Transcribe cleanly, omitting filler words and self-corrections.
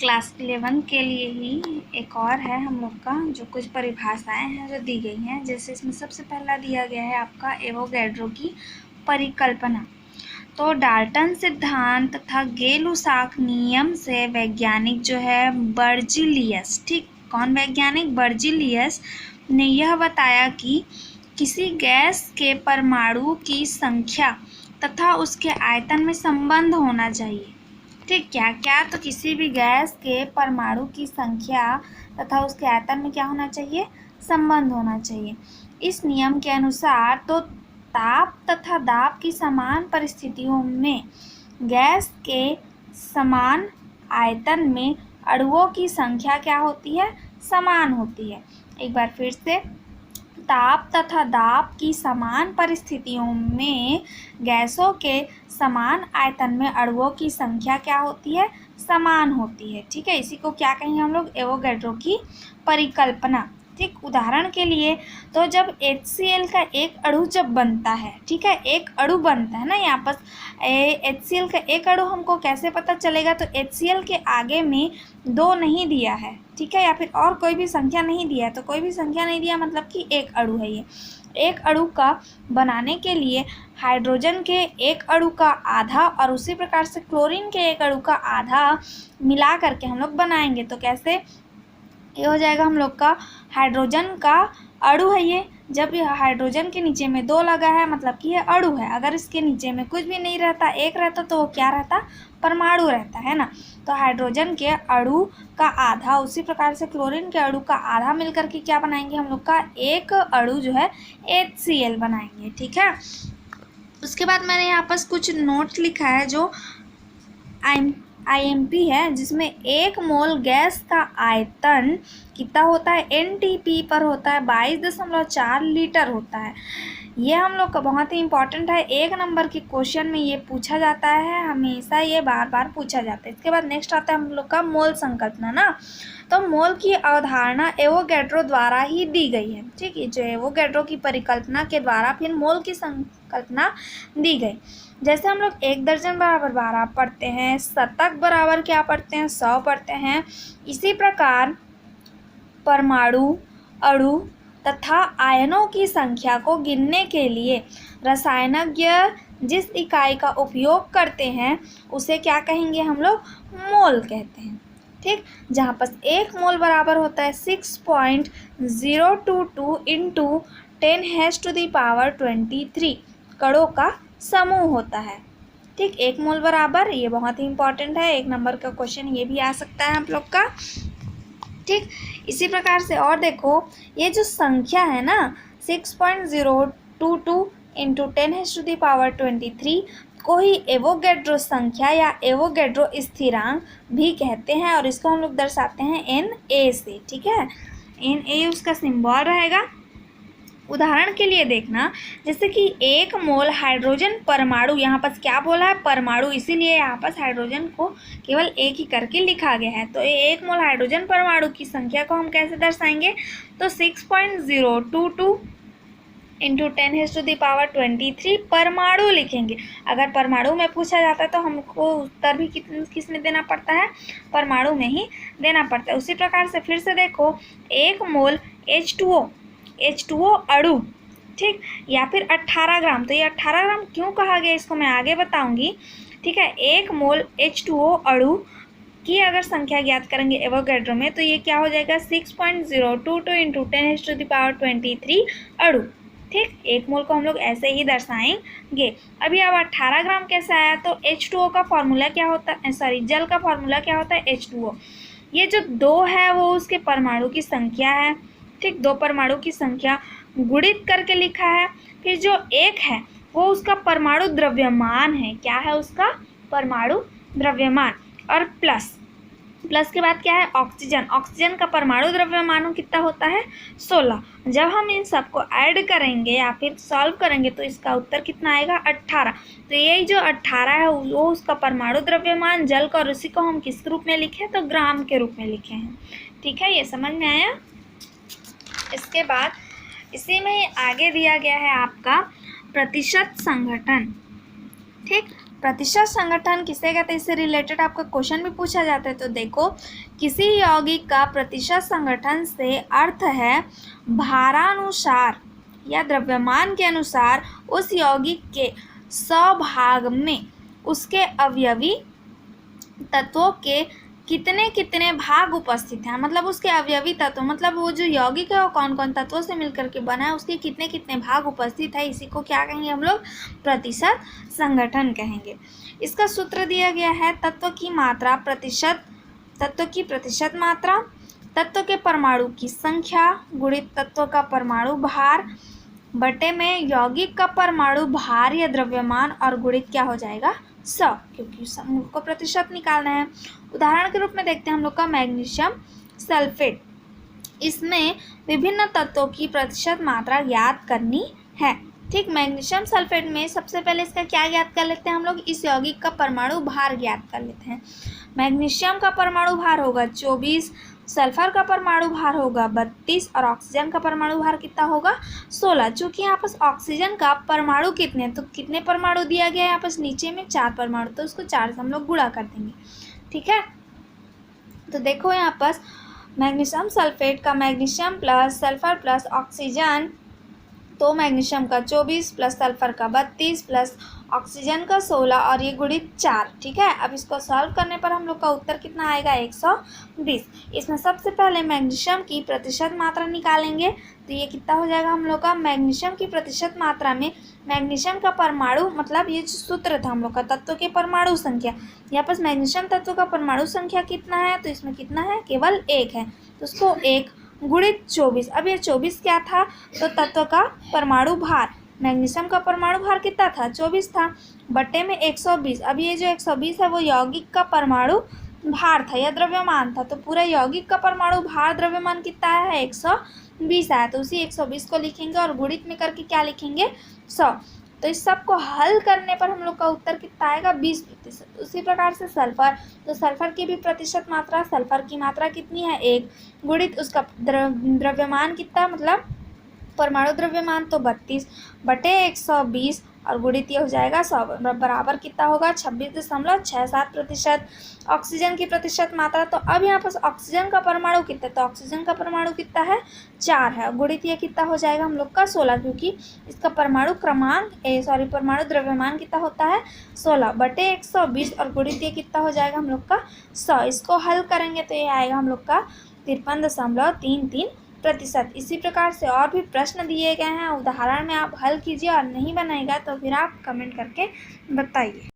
Class 11 के लिए ही एक और है हम लोग का, जो कुछ परिभाषाएं हैं जो दी गई हैं। जैसे इसमें सबसे पहला दिया गया है आपका एवोगैड्रो की परिकल्पना। तो डाल्टन सिद्धांत तथा गे-लुसाक नियम से वैज्ञानिक जो है बर्जीलियस, ठीक, कौन वैज्ञानिक? बर्जीलियस ने यह बताया कि किसी गैस के परमाणु की संख्या तथा उसके आयतन में संबंध होना चाहिए। ठीक, क्या क्या? तो किसी भी गैस के परमाणु की संख्या तथा उसके आयतन में क्या होना चाहिए? संबंध होना चाहिए। इस नियम के अनुसार तो ताप तथा दाब की समान परिस्थितियों में गैस के समान आयतन में अणुओं की संख्या क्या होती है? समान होती है। एक बार फिर से, ताप तथा दाब की समान परिस्थितियों में गैसों के समान आयतन में अणुओं की संख्या क्या होती है? समान होती है। ठीक है, इसी को क्या कहेंगे हम लोग? एवोगैड्रो की परिकल्पना। ठीक, उदाहरण के लिए तो जब HCl का एक अणु जब बनता है, ठीक है, एक अणु बनता है ना यहाँ पर, HCl का एक अणु हमको कैसे पता चलेगा? तो HCl के आगे में 2 नहीं दिया है, ठीक है, या फिर और कोई भी संख्या नहीं दिया है। तो कोई भी संख्या नहीं दिया मतलब कि एक अणु है ये। एक अणु का बनाने के लिए हाइड्रोजन के एक अणु का आधा और उसी प्रकार से क्लोरीन के एक अणु का आधा मिला करके हम लोग बनाएंगे। तो कैसे ये हो जाएगा? हम लोग का हाइड्रोजन का अणु है ये। जब ये हाइड्रोजन के नीचे में 2 लगा है मतलब कि ये अणु है। अगर इसके नीचे में कुछ भी नहीं रहता, एक रहता, तो वो क्या रहता? परमाणु रहता है ना। तो हाइड्रोजन के अणु का आधा, उसी प्रकार से क्लोरीन के अणु का आधा मिलकर के क्या बनाएंगे? हम लोग का एक अणु जो है HCl बनाएंगे। ठीक है, उसके बाद मैंने यहाँ पर कुछ नोट लिखा है जो IMP है, जिसमें 1 मोल गैस का आयतन कितना होता है? NTP पर होता है, 22.4 लीटर होता है। ये हम लोग का बहुत ही इंपॉर्टेंट है। 1 नंबर के क्वेश्चन में ये पूछा जाता है, हमेशा ये बार बार पूछा जाता है। इसके बाद नेक्स्ट आता है हम लोग का मोल संकल्पना ना। तो मोल की अवधारणा एवोगैड्रो द्वारा ही दी गई है। ठीक है, जो एवोगैड्रो की परिकल्पना के द्वारा फिर मोल की संकल्पना दी गई। जैसे हम लोग 1 दर्जन बराबर 12 पढ़ते हैं, शतक बराबर क्या पढ़ते हैं? 100 पढ़ते हैं। इसी प्रकार परमाणु, अणु तथा आयनों की संख्या को गिनने के लिए रसायनज्ञ जिस इकाई का उपयोग करते हैं उसे क्या कहेंगे हम लोग? मोल कहते हैं। ठीक, जहाँ पर 1 मोल बराबर होता है 6.022 इंटू 10⁻⁻23 कणों का समूह होता है। ठीक, 1 मोल बराबर, ये बहुत ही इंपॉर्टेंट है। 1 नंबर का क्वेश्चन ये भी आ सकता है हम लोग का। ठीक, इसी प्रकार से और देखो, ये जो संख्या है ना 6.022 इंटू 10⁻⁻23 को ही एवोगैड्रो संख्या या एवोगैड्रो स्थिरांक भी कहते हैं, और इसको हम लोग दर्शाते हैं Na से। ठीक है, Na उसका सिंबल रहेगा। उदाहरण के लिए देखना, जैसे कि 1 मोल हाइड्रोजन परमाणु, यहाँ पर क्या बोला है? परमाणु, इसीलिए यहाँ पर हाइड्रोजन को केवल एक ही करके लिखा गया है। तो 1 मोल हाइड्रोजन परमाणु की संख्या को हम कैसे दर्शाएंगे? तो 6.022 इंटू 10⁻23 परमाणु लिखेंगे। अगर परमाणु में पूछा जाता है तो हमको उत्तर भी किस में देना पड़ता है? परमाणु में ही देना पड़ता है। उसी प्रकार से फिर से देखो, 1 मोल H2O अणु, ठीक, या फिर 18 ग्राम। तो ये 18 ग्राम क्यों कहा गया इसको मैं आगे बताऊंगी। ठीक है, 1 मोल H2O अणु की अगर संख्या ज्ञात करेंगे एवोगैड्रो में तो ये क्या हो जाएगा? 6.022 इंटू 10⁻23 अणु। ठीक, 1 मोल को हम लोग ऐसे ही दर्शाएंगे। अभी अब 18 ग्राम कैसे आया? तो H2O का फॉर्मूला क्या होता है? जल का फॉर्मूला क्या होता है? H2O। ये जो 2 है वो उसके परमाणु की संख्या है। ठीक, 2 परमाणु की संख्या गुणित करके लिखा है। फिर जो 1 है वो उसका परमाणु द्रव्यमान है। क्या है उसका? परमाणु द्रव्यमान। और प्लस के बाद क्या है? ऑक्सीजन। ऑक्सीजन का परमाणु द्रव्यमान कितना होता है? 16। जब हम इन सबको ऐड करेंगे या फिर सॉल्व करेंगे तो इसका उत्तर कितना आएगा? 18। तो यही जो 18 है वो उसका परमाणु द्रव्यमान जल का, और उसी को हम किस रूप में लिखे? तो ग्राम के रूप में लिखे हैं। ठीक है, ये समझ में आया? इसके बाद इसी में आगे दिया गया है आपका प्रतिशत संघटन। ठीक, प्रतिशत संगठन किसे कहते हैं, इससे रिलेटेड आपका क्वेश्चन भी पूछा जाता है। तो देखो, किसी यौगिक का प्रतिशत संगठन से अर्थ है भारानुसार या द्रव्यमान के अनुसार उस यौगिक के स्वभाग में उसके अवयवी तत्वों के कितने कितने भाग उपस्थित हैं। मतलब उसके अवयवी तत्व, मतलब वो जो यौगिक है वो कौन कौन तत्वों से मिलकर के बना है, उसके कितने कितने भाग उपस्थित है, इसी को क्या कहेंगे हम लोग, प्रतिशत संगठन कहेंगे। इसका सूत्र दिया गया है तत्व की मात्रा प्रतिशत, तत्व की प्रतिशत मात्रा, तत्व के परमाणु की संख्या गुणित तत्व का परमाणु भार बटे में यौगिक का परमाणु भार या द्रव्यमान और गुणित क्या हो जाएगा 100, क्योंकि समूह को प्रतिशत निकालना है। उदाहरण के रूप में देखते हैं हम लोग का मैग्नीशियम सल्फेट। इसमें विभिन्न तत्वों की प्रतिशत मात्रा ज्ञात करनी है। ठीक, मैग्नीशियम सल्फेट में सबसे पहले इसका क्या ज्ञात कर लेते हैं हम लोग, इस यौगिक का परमाणु भार ज्ञात कर लेते हैं। मैग्नीशियम का परमाणु भार होगा 24, सल्फर का परमाणु भार होगा 32 और ऑक्सीजन का परमाणु भार कितना होगा 16। चूंकि यहाँ पर ऑक्सीजन का परमाणु कितने, तो कितने परमाणु दिया गया है यहाँ पर नीचे में 4 परमाणु, तो उसको 4 से हम लोग गुणा कर देंगे। ठीक है, तो देखो यहाँ पर मैग्नीशियम सल्फेट का magnesium plus sulphur plus oxygen, तो मैग्नीशियम का 24 प्लस सल्फर का 32 प्लस ऑक्सीजन का 16 और ये गुणित 4। ठीक है, अब इसको सॉल्व करने पर हम लोग का उत्तर कितना आएगा 120। इसमें सबसे पहले मैग्नीशियम की प्रतिशत मात्रा निकालेंगे, तो ये कितना हो जाएगा हम लोग का, मैग्नीशियम की प्रतिशत मात्रा में मैग्नीशियम का परमाणु, मतलब ये जो सूत्र था हम लोग का तत्व के परमाणु संख्या, यहाँ पर मैग्नीशियम तत्व का परमाणु संख्या कितना है, तो इसमें कितना है, केवल 1 है, तो उसको 1 गुणित 24। अब ये 24 क्या था, तो तत्व का परमाणु भार, मैग्नीशियम का परमाणु भार कितना था 24 था, बटे में 120। अब ये जो 120 है वो यौगिक का परमाणु भार था या द्रव्यमान था, तो पूरा यौगिक का परमाणु भार द्रव्यमान कितना है 120 आया, तो उसी 120 को लिखेंगे और गुणित में करके क्या लिखेंगे 100। तो इस सब को हल करने पर हम लोग का उत्तर कितना आएगा 20%। उसी प्रकार से सल्फर, तो सल्फर की भी प्रतिशत मात्रा, सल्फर की मात्रा कितनी है 1 गुणित उसका द्रव्यमान कितना, मतलब परमाणु द्रव्यमान तो 32 बटे 120 और गुणित ये हो जाएगा 100 बराबर कितना होगा 26.67%। ऑक्सीजन की प्रतिशत मात्रा, तो अब यहाँ पर ऑक्सीजन का परमाणु कितना, तो ऑक्सीजन का परमाणु कितना है 4 है, गुणित ये कितना हो जाएगा हम लोग का 16, क्योंकि इसका परमाणु क्रमांक परमाणु द्रव्यमान कितना होता है 16 बटे 120 और गुणित ये कितना हो जाएगा हम लोग का 100। इसको हल करेंगे तो ये आएगा हम लोग का 53.33%। इसी प्रकार से और भी प्रश्न दिए गए हैं, उदाहरण में आप हल कीजिए और नहीं बनाएगा तो फिर आप कमेंट करके बताइए।